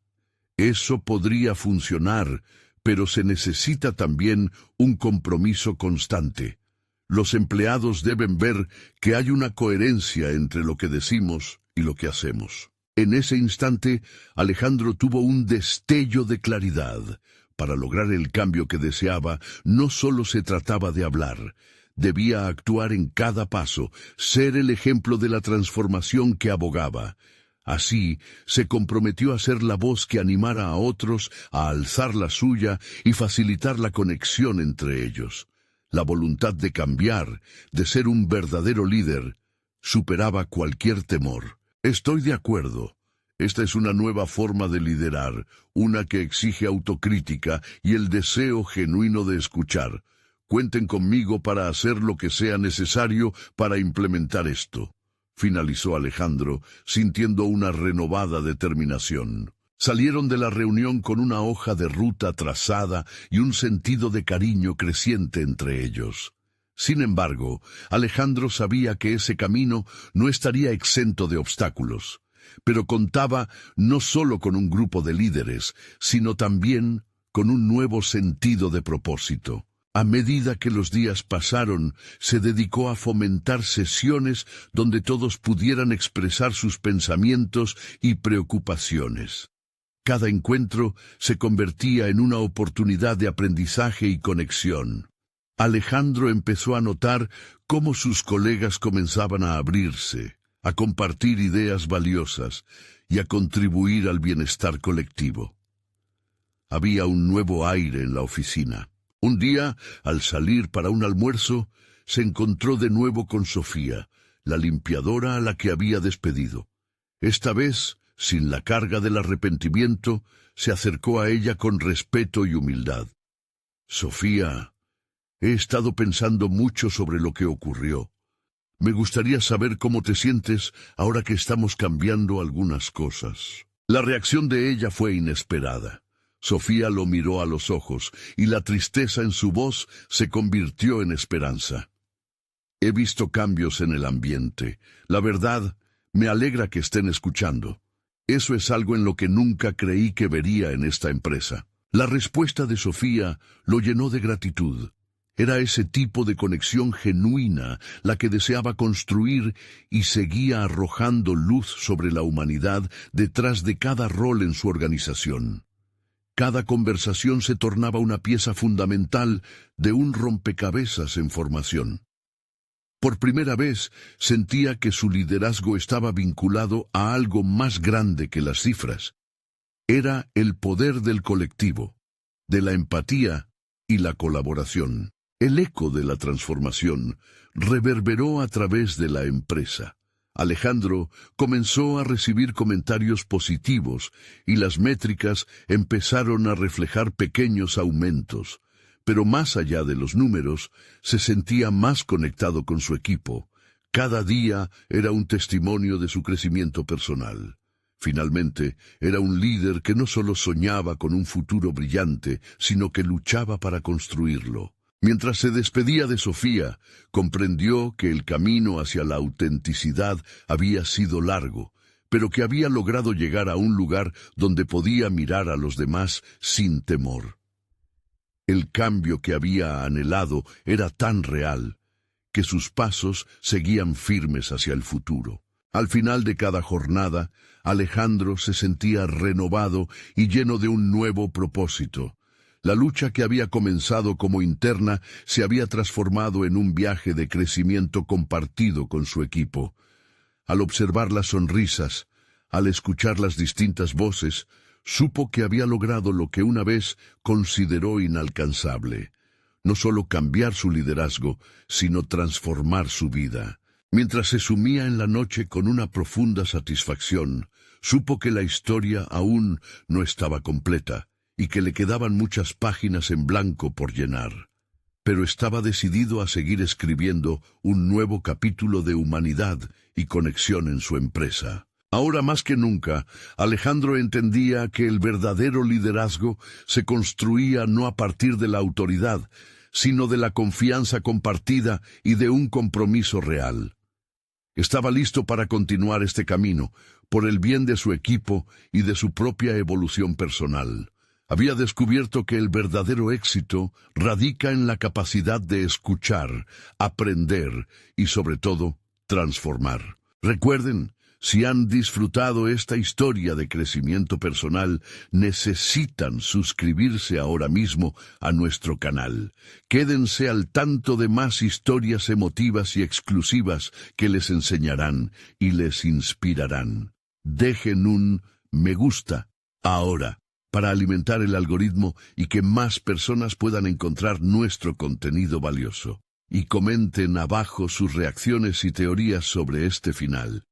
Eso podría funcionar, pero se necesita también un compromiso constante. Los empleados deben ver que hay una coherencia entre lo que decimos y lo que hacemos. En ese instante, Alejandro tuvo un destello de claridad. Para lograr el cambio que deseaba, no solo se trataba de hablar. Debía actuar en cada paso, ser el ejemplo de la transformación que abogaba. Así, se comprometió a ser la voz que animara a otros a alzar la suya y facilitar la conexión entre ellos. La voluntad de cambiar, de ser un verdadero líder, superaba cualquier temor. «Estoy de acuerdo. Esta es una nueva forma de liderar, una que exige autocrítica y el deseo genuino de escuchar. Cuenten conmigo para hacer lo que sea necesario para implementar esto», finalizó Alejandro, sintiendo una renovada determinación. Salieron de la reunión con una hoja de ruta trazada y un sentido de cariño creciente entre ellos. Sin embargo, Alejandro sabía que ese camino no estaría exento de obstáculos, pero contaba no solo con un grupo de líderes, sino también con un nuevo sentido de propósito. A medida que los días pasaron, se dedicó a fomentar sesiones donde todos pudieran expresar sus pensamientos y preocupaciones. Cada encuentro se convertía en una oportunidad de aprendizaje y conexión. Alejandro empezó a notar cómo sus colegas comenzaban a abrirse, a compartir ideas valiosas y a contribuir al bienestar colectivo. había un nuevo aire en la oficina. Un día, al salir para un almuerzo, se encontró de nuevo con Sofía, la limpiadora a la que había despedido. Esta vez, sin la carga del arrepentimiento, se acercó a ella con respeto y humildad. «Sofía, he estado pensando mucho sobre lo que ocurrió. Me gustaría saber cómo te sientes ahora que estamos cambiando algunas cosas». La reacción de ella fue inesperada. Sofía lo miró a los ojos y la tristeza en su voz se convirtió en esperanza. «He visto cambios en el ambiente. La verdad, me alegra que estén escuchando. Eso es algo en lo que nunca creí que vería en esta empresa». La respuesta de Sofía lo llenó de gratitud. Era ese tipo de conexión genuina la que deseaba construir y seguía arrojando luz sobre la humanidad detrás de cada rol en su organización. Cada conversación se tornaba una pieza fundamental de un rompecabezas en formación. Por primera vez sentía que su liderazgo estaba vinculado a algo más grande que las cifras. Era el poder del colectivo, de la empatía y la colaboración. El eco de la transformación reverberó a través de la empresa. Alejandro comenzó a recibir comentarios positivos y las métricas empezaron a reflejar pequeños aumentos. Pero más allá de los números, se sentía más conectado con su equipo. Cada día era un testimonio de su crecimiento personal. Finalmente, era un líder que no solo soñaba con un futuro brillante, sino que luchaba para construirlo. Mientras se despedía de Sofía, comprendió que el camino hacia la autenticidad había sido largo, pero que había logrado llegar a un lugar donde podía mirar a los demás sin temor. El cambio que había anhelado era tan real, que sus pasos seguían firmes hacia el futuro. Al final de cada jornada, Alejandro se sentía renovado y lleno de un nuevo propósito. La lucha que había comenzado como interna se había transformado en un viaje de crecimiento compartido con su equipo. Al observar las sonrisas, al escuchar las distintas voces, supo que había logrado lo que una vez consideró inalcanzable. No solo cambiar su liderazgo, sino transformar su vida. Mientras se sumía en la noche con una profunda satisfacción, supo que la historia aún no estaba completa y que le quedaban muchas páginas en blanco por llenar. Pero estaba decidido a seguir escribiendo un nuevo capítulo de humanidad y conexión en su empresa. Ahora más que nunca, Alejandro entendía que el verdadero liderazgo se construía no a partir de la autoridad, sino de la confianza compartida y de un compromiso real. Estaba listo para continuar este camino, por el bien de su equipo y de su propia evolución personal. Había descubierto que el verdadero éxito radica en la capacidad de escuchar, aprender y, sobre todo, transformar. Recuerden, si han disfrutado esta historia de crecimiento personal, necesitan suscribirse ahora mismo a nuestro canal. Quédense al tanto de más historias emotivas y exclusivas que les enseñarán y les inspirarán. Dejen un me gusta ahora para alimentar el algoritmo y que más personas puedan encontrar nuestro contenido valioso. Y comenten abajo sus reacciones y teorías sobre este final.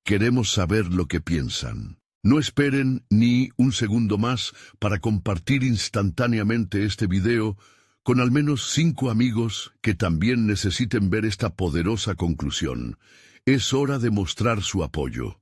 Queremos saber lo que piensan. No esperen ni un segundo más para compartir instantáneamente este video con al menos 5 amigos que también necesiten ver esta poderosa conclusión. Es hora de mostrar su apoyo.